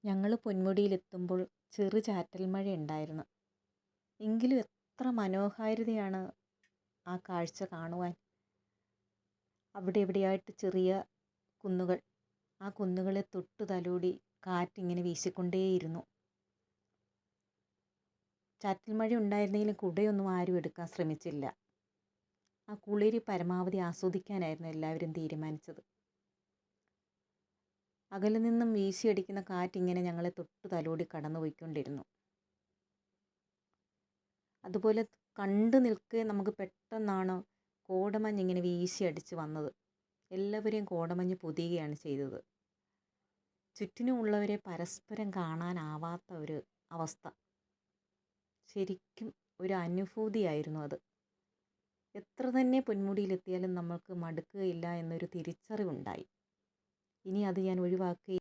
ഞങ്ങൾ പൊന്മുടിയിലെത്തുമ്പോൾ ചെറു ചാറ്റൽ മഴയുണ്ടായിരുന്നു. എങ്കിലും എത്ര മനോഹാരിതയാണ് ആ കാഴ്ച കാണുവാൻ. അവിടെ എവിടെയായിട്ട് ചെറിയ കുന്നുകൾ, ആ കുന്നുകളെ തൊട്ടു തലോടി കാറ്റിങ്ങനെ വീശിക്കൊണ്ടേയിരുന്നു. ചാറ്റൽ മഴ ഉണ്ടായിരുന്നെങ്കിലും കുടയൊന്നും ആരും എടുക്കാൻ ശ്രമിച്ചില്ല. ആ കുളിര് പരമാവധി ആസ്വദിക്കാനായിരുന്നു എല്ലാവരും തീരുമാനിച്ചത്. അകലെ നിന്നും വീശിയടിക്കുന്ന കാറ്റിങ്ങനെ ഞങ്ങളെ തൊട്ടു തലോടി കടന്നു പോയിക്കൊണ്ടിരുന്നു. അതുപോലെ കണ്ടു നിൽക്കെ നമുക്ക് പെട്ടെന്നാണ് കോടമഞ്ഞ് ഇങ്ങനെ വീശിയടിച്ച് വന്നത്. എല്ലാവരെയും കോടമഞ്ഞ് പൊതിയുകയാണ് ചെയ്തത്. ചുറ്റിനുമുള്ളവരെ പരസ്പരം കാണാനാവാത്ത ഒരു അവസ്ഥ. ശരിക്കും ഒരു അനുഭൂതിയായിരുന്നു അത്. എത്ര തന്നെ പൊന്മുടിയിലെത്തിയാലും നമ്മൾക്ക് മടുക്കുകയില്ല എന്നൊരു തിരിച്ചറിവുണ്ടായി. ഇനി അത് ഞാൻ ഒഴിവാക്കി